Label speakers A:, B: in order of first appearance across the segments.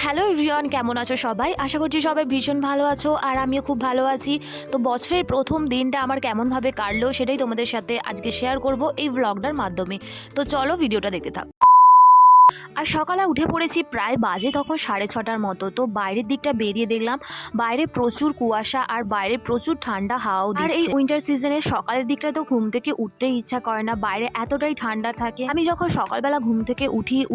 A: Hello everyone, কেমন আছো সবাই? আশা করছি সবাই ভীষণ ভালো আছো আর আমিও খুব ভালো আছি। তো বছরের প্রথম দিনটা আমার কেমনভাবে কাটলো সেটাই তোমাদের সাথে আজকে শেয়ার করব এই ব্লগটার মাধ্যমে। তো চলো ভিডিওটা দেখতে থাকো। আর সকালে উঠে পড়েছি, প্রায় বাজে তখন 6:30টার মতো। তো বাইরের দিকটা বেরিয়ে দেখলাম বাইরে প্রচুর কুয়াশা আর বাইরে প্রচুর ঠান্ডা হাওয়াও দিচ্ছে। আর এই উইন্টার সিজনে সকালের দিকটা তো ঘুম থেকে উঠতেই ইচ্ছা করে না, বাইরে এতটাই ঠান্ডা থাকে। আমি যখন সকালবেলা ঘুম থেকে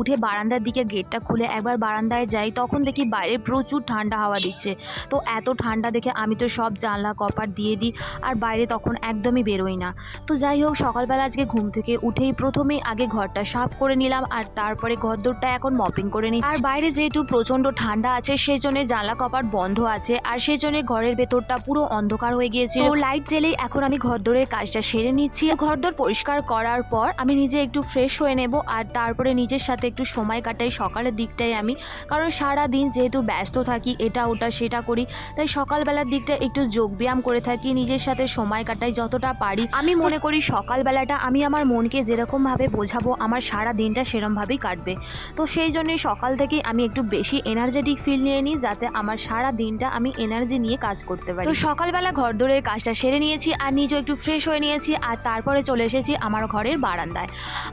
A: উঠে বারান্দার দিকে গেটটা খুলে একবার বারান্দায় যাই, তখন দেখি বাইরে প্রচুর ঠান্ডা হাওয়া দিচ্ছে। তো এত ঠান্ডা দেখে আমি তো সব জানলা কপাট দিয়ে দিই আর বাইরে তখন একদমই বেরোই না। তো যাই হোক, সকালবেলা আজকে ঘুম থেকে উঠেই প্রথমেই আগে ঘরটা সাফ করে নিলাম আর তারপরে ঘরদোরটা এখন মপিং করে নিচ্ছি। আর বাইরে যেহেতু প্রচন্ড ঠান্ডা আছে সেই জন্য জানলা কপাট বন্ধ আছে আর সেই জন্য ঘরের ভেতরটা পুরো অন্ধকার হয়ে গিয়েছিল। লাইট জ্বেলেই এখন আমি ঘরদোরের কাজটা সেরে নিচ্ছি। ঘরদোর পরিষ্কার করার পর আমি নিজে একটু ফ্রেশ হয়ে নেব আর তারপরে নিজের সাথে একটু সময় কাটাই সকালের দিকটাই আমি, কারণ সারা দিন যেহেতু ব্যস্ত থাকি, এটা ওটা সেটা করি, তাই সকালবেলার দিকটা একটু যোগব্যায়াম করে থাকি, নিজের সাথে সময় কাটাই যতটা পারি। আমি মনে করি সকালবেলাটা আমি আমার মনকে যেরকমভাবে বোঝাবো আমার সারা দিনটা সেরমভাবেই কাটবে। তো সেই জন্যই সকাল থেকেই আমি একটু বেশি এনার্জেটিক ফিল নিয়ে নিই, যাতে আমার সারা দিনটা আমি এনার্জি নিয়ে কাজ করতে পারি। তো সকালবেলা ঘরদোরের কাজটা সেরে নিয়েছি আর নিজেও একটু ফ্রেশ হয়ে নিয়েছি আর তারপরে চলে এসেছি আমার ঘরের বারান্দায়।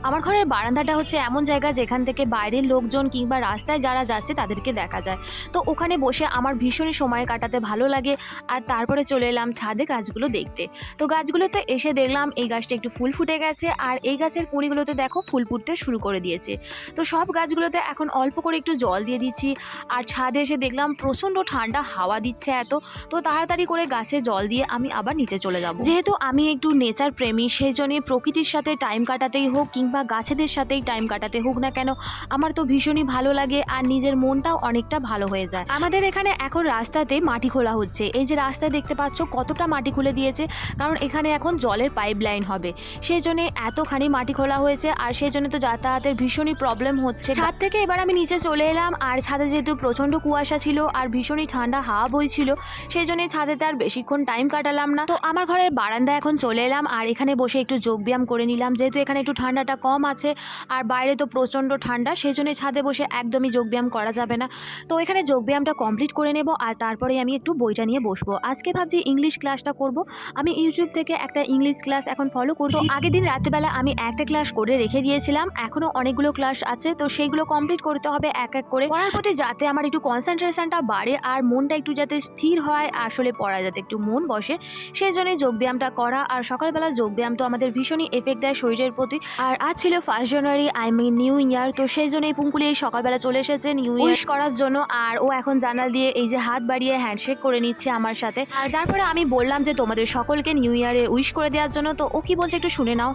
A: আমার ঘরের বারান্দাটা হচ্ছে এমন জায়গা যেখান থেকে বাইরের লোকজন কিংবা রাস্তায় যারা যাচ্ছে তাদেরকে দেখা যায়। তো ওখানে বসে আমার ভীষণই সময় কাটাতে ভালো লাগে। আর তারপরে চলে এলাম ছাদে গাছগুলো দেখতে। তো গাছগুলোতে এসে দেখলাম এই গাছটা একটু ফুল ফুটে গেছে আর এই গাছের কুঁড়িগুলোতে দেখো ফুল ফুটতে শুরু করে দিয়েছে। তো সব গাছগুলোতে এখন অল্প করে একটু জল দিয়ে দিচ্ছি। আর ছাদে এসে দেখলাম প্রচণ্ড ঠান্ডা হাওয়া দিচ্ছে এত, তো তাড়াতাড়ি করে গাছে জল দিয়ে আমি আবার নিচে চলে যাব। যেহেতু আমি একটু নেচার প্রেমী, সেই জন্য প্রকৃতির সাথে টাইম কাটাতেই হোক কিংবা গাছেদের সাথেই টাইম কাটাতে হোক না কেন, আমার তো ভীষণই ভালো লাগে আর নিজের মনটাও অনেকটা ভালো হয়ে যায়। আমাদের এখানে এখন রাস্তাতে মাটি খোলা হচ্ছে, এই যে রাস্তায় দেখতে পাচ্ছ কতটা মাটি খুলে দিয়েছে, কারণ এখানে এখন জলের পাইপ লাইন হবে, সেই জন্য এতখানি মাটি খোলা হয়েছে আর সেই জন্য তো যাতায়াতের ভীষণই প্রবলেম হচ্ছে। ছাদ থেকে এবার আমি নিচে চলে এলাম আর ছাদে যেহেতু প্রচণ্ড কুয়াশা ছিল আর ভীষণই ঠান্ডা হাওয়া বইছিল, সেই জন্যই ছাদেতে আর বেশিক্ষণ টাইম কাটালাম না। তো আমার ঘরের বারান্দায় এখন চলে এলাম আর এখানে বসে একটু যোগব্যায়াম করে নিলাম, যেহেতু এখানে একটু ঠান্ডাটা কম আছে আর বাইরে তো প্রচণ্ড ঠান্ডা, সেই জন্যই ছাদে বসে একদমই যোগব্যায়াম করা যাবে না। তো এখানে যোগব্যায়ামটা কমপ্লিট করে নেব আর তারপরে আমি একটু বইটা নিয়ে বসবো। আজকে ভাবছি ইংলিশ ক্লাসটা করব। আমি ইউটিউব থেকে একটা ইংলিশ ক্লাস এখন ফলো করছি। আগের দিন রাতেবেলা আমি একটা ক্লাস করে রেখে দিয়েছিলাম, এখনও অনেকগুলো ক্লাস আছে, তো সেইগুলো কমপ্লিট করতে হবে এক এক করে। পড়ার প্রতি যাতে আমার একটু কনসেন্ট্রেশনটা বাড়ে আর মনটা একটু যাতে স্থির হয়, আসলে পড়া যাতে একটু মন বসে, সেই জন্যই যোগব্যায়ামটা করা। আর সকালবেলা যোগব্যায়াম তো আমাদের ভীষণই এফেক্ট দেয় শরীরের প্রতি। আর আজ ছিল 1 জানুয়ারি, আই মিন নিউ ইয়ার, তো সেই জন্যই পুঙ্কুলি এই সকালবেলা চলে এসেছে নিউ ইয়ার উইশ করার জন্য। আর ও এখন জানাল দিয়ে এই যে হাত বাড়িয়ে হ্যান্ডশেক করে নিচ্ছে আমার সাথে। আর তারপরে আমি বললাম যে তোমাদের সকলকে নিউ ইয়ারে উইশ করে দেওয়ার জন্য, তো ও কি বলছে একটু শুনে নাও।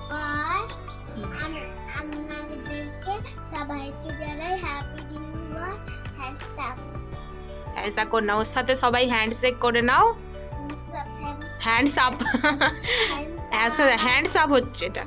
A: ऐसा করো না, ওর সাথে সবাই হ্যান্ডশেক করে নাও। হ্যান্ডস আপ, আচ্ছা হ্যান্ডস আপ হচ্ছে এটা।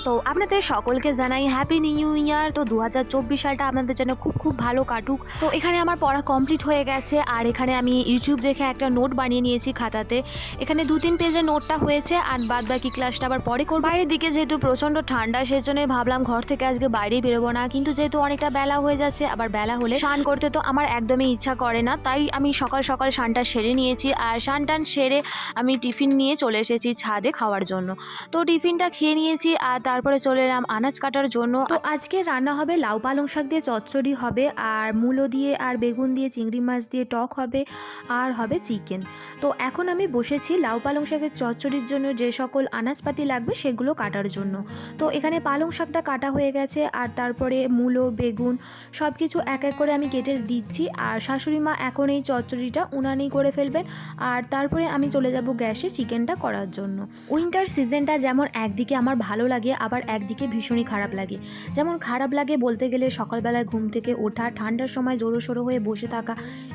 A: তো আপনাদের সকলকে জানাই হ্যাপি নিউ ইয়ার। তো 2024 সালটা আপনাদের যেন খুব খুব ভালো কাটুক। তো এখানে আমার পড়া কমপ্লিট হয়ে গেছে আর এখানে আমি ইউটিউব দেখে একটা নোট বানিয়ে নিয়েছি খাতাতে। এখানে 2-3 পেজের নোটটা হয়েছে আর বাদ বাকি ক্লাসটা আবার পরে করব। বাইরের দিকে যেহেতু প্রচণ্ড ঠান্ডা, সেই জন্য ভাবলাম ঘর থেকে আজকে বাইরেই বেরোবো না, কিন্তু যেহেতু অনেকটা বেলা হয়ে যাচ্ছে, আবার বেলা হলে স্নান করতে তো আমার একদমই ইচ্ছা করে না, তাই আমি সকাল সকাল স্নানটা সেরে নিয়েছি। আর স্নান টান সেরে আমি টিফিন নিয়ে চলে এসেছি ছাদে খাওয়ার জন্য। তো টিফিনটা খেয়ে নিয়েছি আর তারপরে চলে এলাম আনাজ কাটার জন্য। তো আজকে রান্না হবে লাউ পালং শাক দিয়ে চচ্চড়ি হবে আর মূলো দিয়ে আর বেগুন দিয়ে চিংড়ি মাছ দিয়ে টক হবে আর হবে চিকেন। তো এখন আমি বসেছি লাউ পালং শাকের চচ্চড়ির জন্য যে সকল আনাজপাতি লাগবে সেগুলো কাটার জন্য। তো এখানে পালং শাকটা কাটা হয়ে গেছে আর তারপরে মূলো বেগুন সব কিছু এক এক করে আমি কেটে দিচ্ছি। আর শাশুড়ি মা এখন এই চচ্চড়িটা উনানেই করে ফেলবেন আর তারপরে আমি চলে যাব গ্যাসে চিকেনটা করার জন্য। উইন্টার সিজনটা যেমন একদিকে আমার ভালো লাগে, আবার একদিকে ভীষণই খারাপ লাগে। যেমন খারাপ লাগে বলতে গেলে সকালবেলায় ঘুম থেকে ওঠা, ঠান্ডার সময় জোরো সোরো হয়ে বসে থাকা,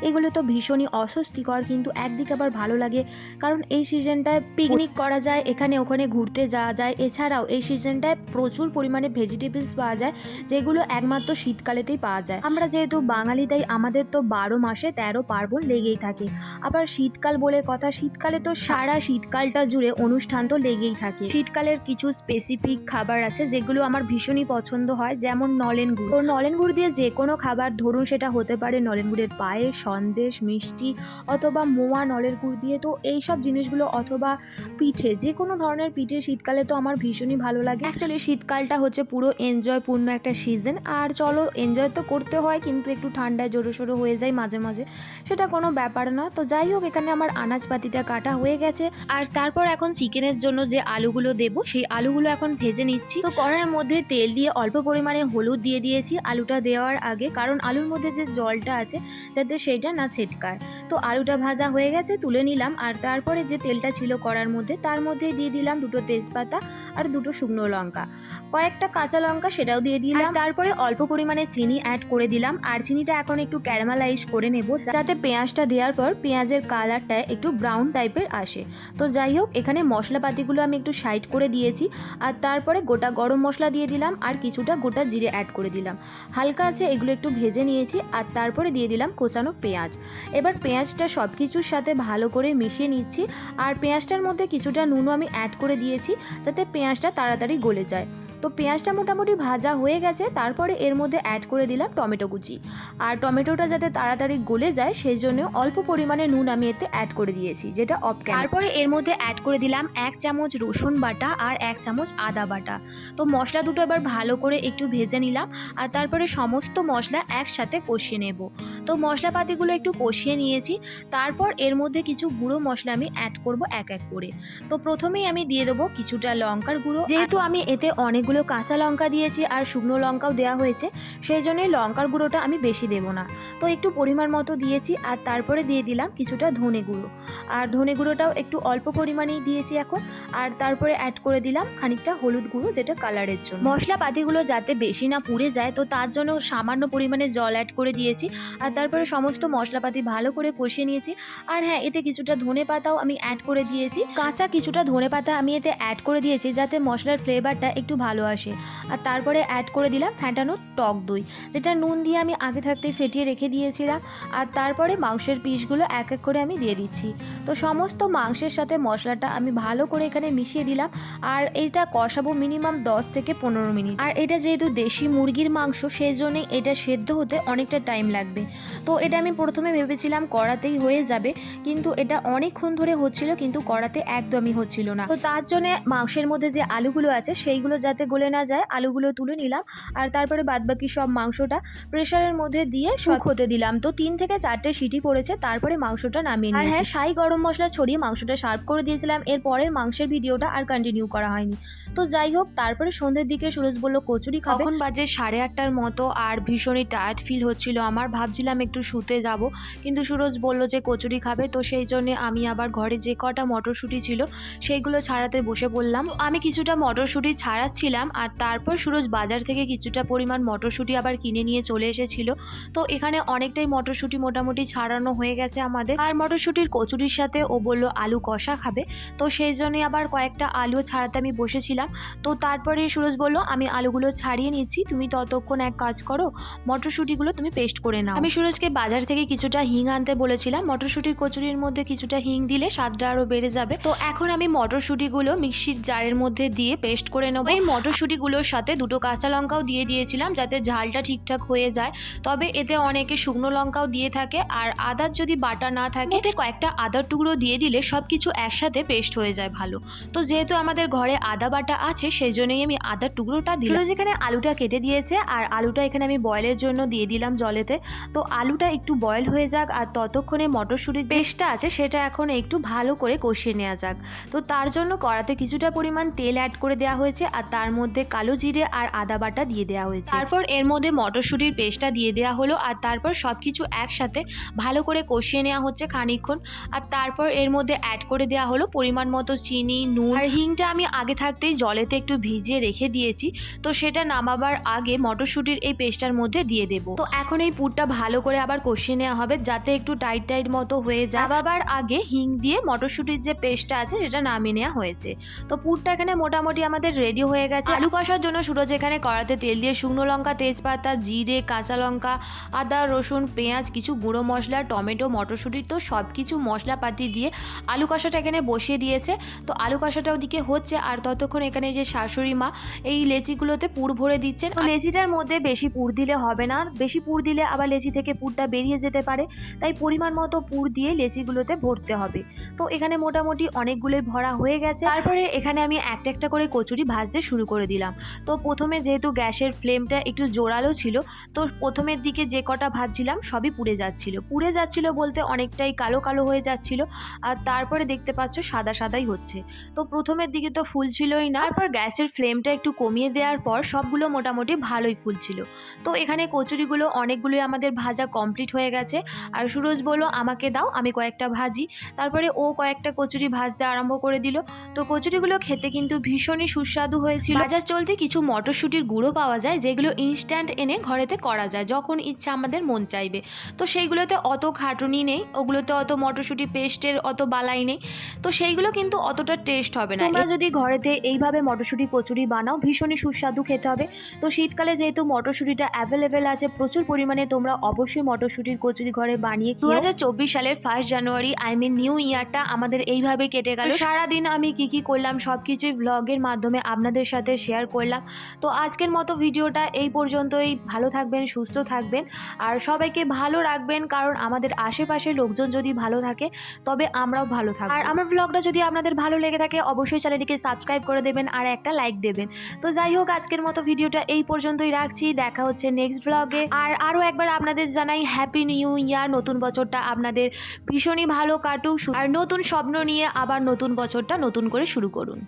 A: এগুলো তো ভীষণই অস্বস্তিকর, কিন্তু একদিকে আবার ভালো লাগে কারণ এই সিজনটায় পিকনিক করা যায়, এখানে ওখানে ঘুরতে যাওয়া যায়। এছাড়াও এই সিজনটায় প্রচুর পরিমাণে ভেজিটেবলস পাওয়া যায়, যেগুলো একমাত্র শীতকালেতেই পাওয়া যায়। আমরা যেহেতু বাঙালি, তাই আমাদের তো 12 মাসে 13 পার্বণ লেগেই থাকে। আবার শীতকাল বলে কথা, শীতকালে তো সারা শীতকালটা জুড়ে অনুষ্ঠান তো লেগেই থাকে। শীতকালের কিছু স্পেসিফিক খাবার আছে যেগুলো আমার ভীষণই পছন্দ হয়, যেমন নলেন গুড়। তো নলেন গুড় দিয়ে যে কোনো খাবার, ধরুন সেটা হতে পারে নলেন গুড়ের পায়েস, সন্দেশ, মিষ্টি, অথবা মোয়া নলেন গুড় দিয়ে, তো এইসব জিনিসগুলো, অথবা পিঠে, যে কোনো ধরনের পিঠে শীতকালে তো আমার ভীষণই ভালো লাগে। অ্যাকচুয়ালি শীতকালটা হচ্ছে পুরো এনজয়পূর্ণ একটা সিজন, আর চলো এনজয় তো করতে হয়, কিন্তু একটু ঠান্ডায় জোরোসোরো হয়ে যায় মাঝে মাঝে, সেটা কোনো ব্যাপার না। তো যাই হোক, এখানে আমার আনাজপাতিটা কাটা হয়ে গেছে, আর তারপর এখন চিকেনের জন্য যে আলুগুলো দেবো সেই আলুগুলো এখন ভেজে নিচ্ছি। তো কড়াইয়ের মধ্যে তেল দিয়ে অল্প পরিমাণে হলুদ দিয়ে দিয়েছি আলুটা দেওয়ার আগে, কারণ আলুর মধ্যে যে জলটা আছে যাতে সেইটা না ছেটকায়। তো আলুটা ভাজা হয়ে গেছে, তুলে নিলাম, আর তারপরে যে তেলটা ছিল কড়ার মধ্যে তার মধ্যে দিয়ে দিলাম 2টো তেজপাতা আর 2টো শুকনো লঙ্কা, কয়েকটা কাঁচা লঙ্কা সেটাও দিয়ে দিলাম। তারপরে অল্প পরিমাণে চিনি অ্যাড করে দিলাম, আর চিনিটা এখন একটু ক্যারামেলাইজ করে নেব, যাতে পেঁয়াজটা দেওয়ার পর পেঁয়াজের কালারটা একটু ব্রাউন টাইপের আসে। তো যাই হোক, এখানে মশলাপাতিগুলো আমি একটু সাইড করে দিয়েছি, আর তারপরে গোটা গরম মশলা দিয়ে দিলাম, আর কিছুটা গোটা জিরে অ্যাড করে দিলাম। হালকা আছে এগুলো একটু ভেজে নিয়েছি, আর তারপরে দিয়ে দিলাম কোচানো পেঁয়াজ। এবার পেঁয়াজটা সব কিছুর সাথে ভালো করে মিশিয়ে নিচ্ছি, আর পেঁয়াজটার মধ্যে কিছুটা নুনও আমি অ্যাড করে দিয়েছি যাতে পেঁয়াজটা তাড়াতাড়ি গলে যায়। তো পেঁয়াজটা মোটামুটি ভাজা হয়ে গেছে, তারপরে এর মধ্যে অ্যাড করে দিলাম টমেটো কুচি, আর টমেটোটা যাতে তাড়াতাড়ি গলে যায় সেই জন্য অল্প পরিমাণে নুন আমি এতে অ্যাড করে দিয়েছি, যেটা অফ ক্যামেরা। তারপরে এর মধ্যে অ্যাড করে দিলাম 1 চামচ রসুন বাটা আর 1 চামচ আদা বাটা। তো মশলা দুটো এবার ভালো করে একটু ভেজে নিলাম, আর তারপরে সমস্ত মশলা একসাথে কষিয়ে নেব। তো মশলাপাতিগুলো একটু কষিয়ে নিয়েছি, তারপর এর মধ্যে কিছু গুঁড়ো মশলা আমি অ্যাড করব এক এক করে। তো প্রথমেই আমি দিয়ে দেবো কিছুটা লঙ্কার গুঁড়ো, যেহেতু আমি এতে অনেকগুলো কাঁচা লঙ্কা দিয়েছি আর শুকনো লঙ্কাও দেওয়া হয়েছে, সেই জন্যই লঙ্কার গুঁড়োটা আমি বেশি দেবো না, তো একটু পরিমাণ মতো দিয়েছি। আর তারপরে দিয়ে দিলাম কিছুটা ধনে গুঁড়ো, আর ধনে গুঁড়োটাও একটু অল্প পরিমাণেই দিয়েছি এখন। আর তারপরে অ্যাড করে দিলাম খানিকটা হলুদ গুঁড়ো, যেটা কালারের জন্য। মশলাপাতিগুলো যাতে বেশি না পুড়ে যায়, তো তার জন্য সামান্য পরিমাণে জল অ্যাড করে দিয়েছি, আর তারপরে সমস্ত মশলাপাতি ভালো করে কষিয়ে নিয়েছি। আর হ্যাঁ, এতে কিছুটা ধনে পাতাও আমি অ্যাড করে দিয়েছি, কাঁচা কিছুটা ধনে পাতা আমি এতে অ্যাড করে দিয়েছি যাতে মশলার ফ্লেভারটা একটু ভালো আসে। আর তারপরে অ্যাড করে দিলাম ফ্যাটানো টক দই, যেটা নুন দিয়ে আমি আগে থাকতেই ফেটিয়ে রেখে দিয়েছিলাম। আর তারপরে মাংসের পিসগুলো এক এক করে আমি দিয়ে দিচ্ছি। তো সমস্ত মাংসের সাথে মশলাটা আমি ভালো করে এখানে মিশিয়ে দিলাম, আর এটা কষাবো মিনিমাম 10 থেকে 15 মিনিট। আর এটা যেহেতু দেশি মুরগির মাংস, সেই জন্যই এটা সেদ্ধ হতে অনেকটা টাইম লাগবে। তো এটা আমি প্রথমে ভেবেছিলাম কড়াতেই হয়ে যাবে, কিন্তু এটা অনেকক্ষণ ধরে হচ্ছিল, কিন্তু কড়াতে একদমই হচ্ছিল না। তো তার জন্য মাংসের মধ্যে যে আলুগুলো আছে সেইগুলো যাতে গলে না যায়, আলুগুলো তুলে নিলাম, আর তারপরে বাদবাকি সব মাংসটা প্রেসারের মধ্যে দিয়ে কুক হতে দিলাম। তো 3 থেকে 4টে সিটি পড়েছে, তারপরে মাংসটা নামিয়ে নিয়েছি। আর হ্যাঁ, সাই গরম মশলা ছড়িয়ে মাংসটা সার্ভ করে দিয়েছিলাম, এর পরের মাংসের ভিডিওটা আর কন্টিনিউ করা হয়নি। তো যাই হোক, তারপরে সন্ধ্যের দিকে সুরজ বলল কচুরি খাবে। এখন বাজে 8:30টার মতো, আর ভীষণই টায়ার্ড ফিল হচ্ছিল আমার, ভাবছিলাম একটু শুতে যাব, কিন্তু সুরজ বলল যে কচুরি খাবে। তো সেই জন্যে আমি আবার ঘরে যে কটা মটরশুঁটি ছিল সেইগুলো ছাড়াতে বসে পড়লাম। আমি কিছুটা মটরশুঁটি ছাড়াচ্ছিলাম, আর তারপর সুরজ বাজার থেকে কিছুটা পরিমাণ মটরশুঁটি আবার কিনে নিয়ে চলে এসেছিল। তো এখানে অনেকটাই মটরশুঁটি মোটামুটি ছাড়ানো হয়ে গেছে আমাদের। আর মটরশুঁটির কচুরির সাথে ও বলল আলু কষা খাবে, তো সেই জন্যই আবার কয়েকটা আলু ছাড়াতে আমি বসেছিলাম। তো তারপরে সুরজ বলল আমি আলুগুলো ছাড়িয়ে নিচ্ছি, তুমি ততক্ষণ এক কাজ করো, মটরশুঁটিগুলো তুমি পেস্ট করে নাও। আমি সুরজকে বাজার থেকে কিছুটা হিং আনতে বলেছিলাম, মটরশুঁটির কচুরির মধ্যে কিছুটা হিং দিলে স্বাদটা আরও বেড়ে যাবে। তো এখন আমি মটরশুঁটিগুলো মিক্সির জারের মধ্যে দিয়ে পেস্ট করে নেবো। এই মটরশুঁটিগুলোর সাথে 2টো কাঁচা লঙ্কাও দিয়ে দিয়েছিলাম যাতে ঝালটা ঠিকঠাক হয়ে যায়, তবে এতে অনেকে শুকনো লঙ্কাও দিয়ে থাকে। আর আদার যদি বাটা না থাকে, এতে কয়েকটা আদার টুকরো দিয়ে দিলে সব কিছু একসাথে পেস্ট হয়ে যায় ভালো। তো যেহেতু আমাদের ঘরে আদা বাটা আছে, সেই জন্যই আমি আদার টুকরোটা দিলাম। যেখানে আলুটা কেটে দিয়েছে, আর আলুটা এখানে আমি বয়েলের জন্য দিয়ে দিলাম জলেতে। তো আলুটা একটু বয়েল হয়ে যাক, আর ততক্ষণে মটরশুঁটির পেস্টটা আছে সেটা এখন একটু ভালো করে কষিয়ে নেওয়া যাক। তো তার জন্য কড়াতে কিছুটা পরিমাণ তেল অ্যাড করে দেওয়া হয়েছে, আর তার মধ্যে কালো জিরে আর আদা বাটা দিয়ে দেওয়া হয়েছে। তারপর এর মধ্যে মটরশুঁটির পেস্টটা দিয়ে দেওয়া হলো, আর তারপর সব কিছু একসাথে ভালো করে কষিয়ে নেওয়া হচ্ছে খানিকক্ষণ। আর তারপর এর মধ্যে অ্যাড করে দেওয়া হলো পরিমাণ মতো চিনি, নুন, আর হিংটা আমি আগে থাকতেই জলেতে একটু ভিজিয়ে রেখে দিয়েছি, তো সেটা নামাবার আগে মটরশুঁটির এই পেস্টটার মধ্যে দিয়ে দেবো। তো এখন এই পুরটা ভালো করে আবার কষিয়ে নেওয়া হবে যাতে একটু টাইট টাইট মতো হয়ে যায়। নামাবার আগে হিং দিয়ে মটরশুঁটির যে পেস্টটা আছে সেটা নামিয়ে নেওয়া হয়েছে। তো পুরটা এখানে মোটামুটি আমাদের রেডি হয়ে গেছে। আলু কষার জন্য সুরজ এখানে কড়াতে তেল দিয়ে শুকনো লঙ্কা, তেজপাতা, জিরে, কাঁচা লঙ্কা, আদা, রসুন, পেঁয়াজ, কিছু গুঁড়ো মশলা, টমেটো, মটরশুঁটি, তো সব কিছু মশলা মশলাপাতি দিয়ে আলু কষাটা এখানে বসিয়ে দিয়েছে। তো আলু কষাটা ওদিকে হচ্ছে, আর ততক্ষণ এখানে যে শাশুড়ি মা এই লেচিগুলোতে পুর ভরে দিচ্ছেন। তো লেচিটার মধ্যে বেশি পুর দিলে হবে না, বেশি পুর দিলে আবার লেচি থেকে পুরটা বেরিয়ে যেতে পারে, তাই পরিমাণ মতো পুর দিয়ে লেচিগুলোতে ভরতে হবে। তো এখানে মোটামুটি অনেকগুলোই ভরা হয়ে গেছে। তারপরে এখানে আমি একটা একটা করে কচুরি ভাজতে শুরু করে দিলাম। তো প্রথমে যেহেতু গ্যাসের ফ্লেমটা একটু জোরালো ছিল, তো প্রথমের দিকে যে কটা ভাজছিলাম সবই পুড়ে যাচ্ছিল বলতে অনেকটাই কালো কালো হয়ে যাচ্ছিল, আর তারপরে দেখতে পাচ্ছ সাদা সাদাই হচ্ছে। তো প্রথমের দিকে তো ফুলছিলই না, তারপর গ্যাসের ফ্লেমটা একটু কমিয়ে দেওয়ার পর সবগুলো মোটামুটি ভালোই ফুলছিল। তো এখানে কচুরিগুলো অনেকগুলোই আমাদের ভাজা কমপ্লিট হয়ে গেছে, আর সুরজ বলল আমাকে দাও, আমি কয়েকটা ভাজি। তারপরে ও কয়েকটা কচুরি ভাজতে আরম্ভ করে দিল। তো কচুরিগুলো খেতে কিন্তু ভীষণই সুস্বাদু হয়েছিল। বাজার চলতে কিছু মটরশুঁটির গুঁড়ো পাওয়া যায়, যেগুলো ইনস্ট্যান্ট এনে ঘরেতে করা যায় যখন ইচ্ছা আমাদের মন চাইবে। তো সেইগুলোতে অত খাটুনি নেই, ওগুলোতে অত মটরশুঁটি পেস্টের অত বালাই নেই, তো সেইগুলো কিন্তু অতটা টেস্ট হবে না। তোমরা যদি ঘরেতে এইভাবে মটরশুঁটি কচুরি বানাও ভীষণই সুস্বাদু খেতে হবে। তো শীতকালে যেহেতু মটরশুঁটিটা অ্যাভেলেবেল আছে প্রচুর পরিমাণে, তোমরা অবশ্যই মটরশুঁটির কচুরি ঘরে বানিয়ে 2024 সালের 1 জানুয়ারি নিউ ইয়ারটা আমাদের এইভাবে কেটে গেল। সারাদিন আমি কি করলাম সব কিছুই ভ্লগের মাধ্যমে আপনাদের সাথে শেয়ার করলাম। তো আজকের মতো ভিডিওটা এই পর্যন্তই। ভালো থাকবেন, সুস্থ থাকবেন, আর সবাইকে ভালো রাখবেন, কারণ আমাদের আশেপাশের লোকজন যদি ভালো থাকে তবে আমরাও ভালো থাকবো। আর আমার ভ্লগটা যদি আপনাদের ভালো লেগে থাকে অবশ্যই চ্যানেলটিকে সাবস্ক্রাইব করে দেবেন আর একটা লাইক দেবেন। তো যাই হোক, আজকের মতো ভিডিওটা এই পর্যন্তই রাখছি। দেখা হচ্ছে নেক্সট ভ্লগে। আর আরও একবার আপনাদের জানাই হ্যাপি নিউ ইয়ার। নতুন বছরটা আপনাদের ভীষণই ভালো কাটুক, আর নতুন স্বপ্ন নিয়ে আবার নতুন বছরটা নতুন করে শুরু করুন।